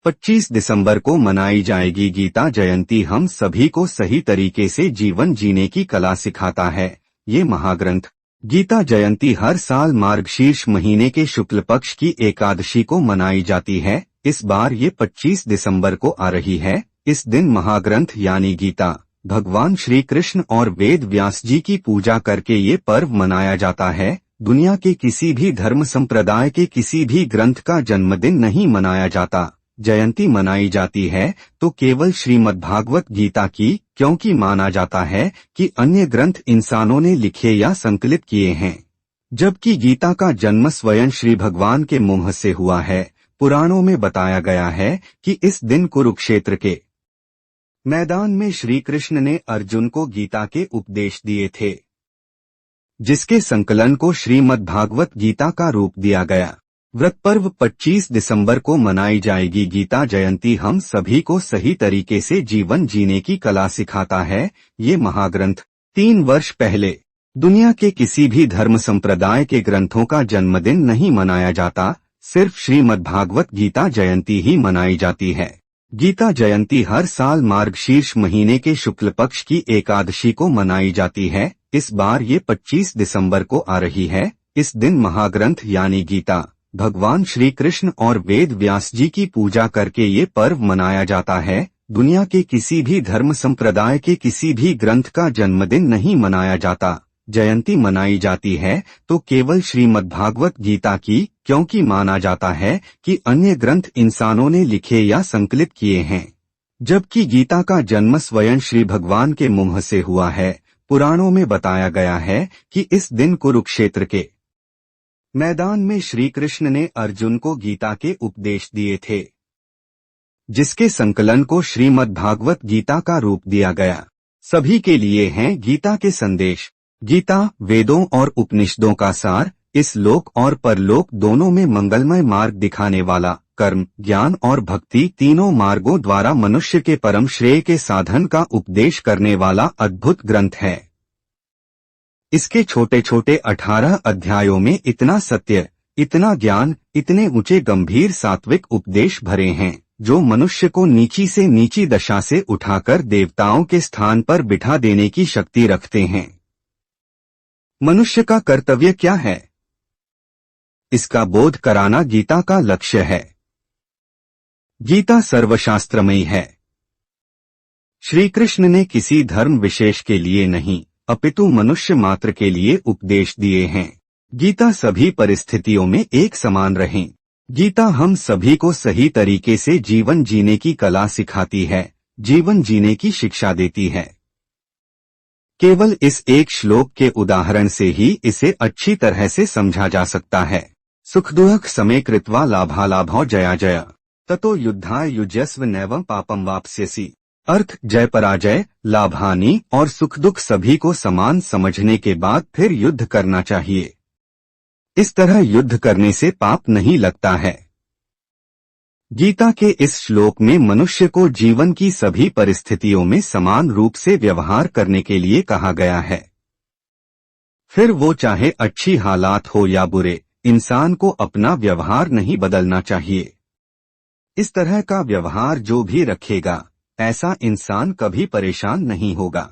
25 दिसंबर को मनाई जाएगी गीता जयंती। हम सभी को सही तरीके से जीवन जीने की कला सिखाता है ये महाग्रंथ। गीता जयंती हर साल मार्गशीर्ष महीने के शुक्ल पक्ष की एकादशी को मनाई जाती है। इस बार ये 25 दिसंबर को आ रही है। इस दिन महाग्रंथ यानी गीता, भगवान श्री कृष्ण और वेद व्यास जी की पूजा करके ये पर्व मनाया जाता है। दुनिया के किसी भी धर्म संप्रदाय के किसी भी ग्रंथ का जन्मदिन नहीं मनाया जाता। जयंती मनाई जाती है तो केवल श्रीमद्भागवत गीता की, क्योंकि माना जाता है कि अन्य ग्रंथ इंसानों ने लिखे या संकलित किए हैं, जबकि गीता का जन्म स्वयं श्री भगवान के मुंह से हुआ है। पुराणों में बताया गया है कि इस दिन कुरुक्षेत्र के मैदान में श्री कृष्ण ने अर्जुन को गीता के उपदेश दिए थे, जिसके संकलन को श्रीमद्भागवत गीता का रूप दिया गया। व्रत पर्व 25 दिसंबर को मनाई जाएगी गीता जयंती। हम सभी को सही तरीके से जीवन जीने की कला सिखाता है ये महाग्रंथ। 3 वर्ष पहले दुनिया के किसी भी धर्म संप्रदाय के ग्रंथों का जन्मदिन नहीं मनाया जाता, सिर्फ श्रीमद्भागवत गीता जयंती ही मनाई जाती है। गीता जयंती हर साल मार्गशीर्ष महीने के शुक्ल पक्ष की एकादशी को मनाई जाती है। इस बार ये 25 दिसंबर को आ रही है। इस दिन महाग्रंथ यानी गीता, भगवान श्री कृष्ण और वेद व्यास जी की पूजा करके ये पर्व मनाया जाता है। दुनिया के किसी भी धर्म संप्रदाय के किसी भी ग्रंथ का जन्मदिन नहीं मनाया जाता। जयंती मनाई जाती है तो केवल श्रीमद्भागवत गीता की, क्योंकि माना जाता है कि अन्य ग्रंथ इंसानों ने लिखे या संकलित किए हैं, जबकि गीता का जन्म स्वयं श्री भगवान के मुंह से हुआ है। पुराणों में बताया गया है कि इस दिन कुरुक्षेत्र के मैदान में श्री कृष्ण ने अर्जुन को गीता के उपदेश दिए थे, जिसके संकलन को श्रीमद्भागवत गीता का रूप दिया गया। सभी के लिए हैं गीता के संदेश। गीता वेदों और उपनिषदों का सार, इस लोक और परलोक दोनों में मंगलमय मार्ग दिखाने वाला, कर्म, ज्ञान और भक्ति तीनों मार्गों द्वारा मनुष्य के परम श्रेय के साधन का उपदेश करने वाला अद्भुत ग्रंथ है। इसके छोटे छोटे 18 अध्यायों में इतना सत्य, इतना ज्ञान, इतने ऊंचे गंभीर सात्विक उपदेश भरे हैं, जो मनुष्य को नीची से नीची दशा से उठाकर देवताओं के स्थान पर बिठा देने की शक्ति रखते हैं। मनुष्य का कर्तव्य क्या है, इसका बोध कराना गीता का लक्ष्य है। गीता सर्वशास्त्रमयी है। श्री कृष्ण ने किसी धर्म विशेष के लिए नहीं, अपितु मनुष्य मात्र के लिए उपदेश दिए हैं। गीता सभी परिस्थितियों में एक समान रहें। गीता हम सभी को सही तरीके से जीवन जीने की कला सिखाती है, जीवन जीने की शिक्षा देती है। केवल इस एक श्लोक के उदाहरण से ही इसे अच्छी तरह से समझा जा सकता है। सुख दुख समे कृत्वा लाभालाभौ जया जया ततो युद्धाय युज्यस्व नैवं पापम वाप्स्यसि। अर्थ जय पराजय, लाभानि और सुख दुख सभी को समान समझने के बाद फिर युद्ध करना चाहिए। इस तरह युद्ध करने से पाप नहीं लगता है। गीता के इस श्लोक में मनुष्य को जीवन की सभी परिस्थितियों में समान रूप से व्यवहार करने के लिए कहा गया है। फिर वो चाहे अच्छी हालात हो या बुरे, इंसान को अपना व्यवहार नहीं बदलना चाहिए। इस तरह का व्यवहार जो भी रखेगा, ऐसा इंसान कभी परेशान नहीं होगा।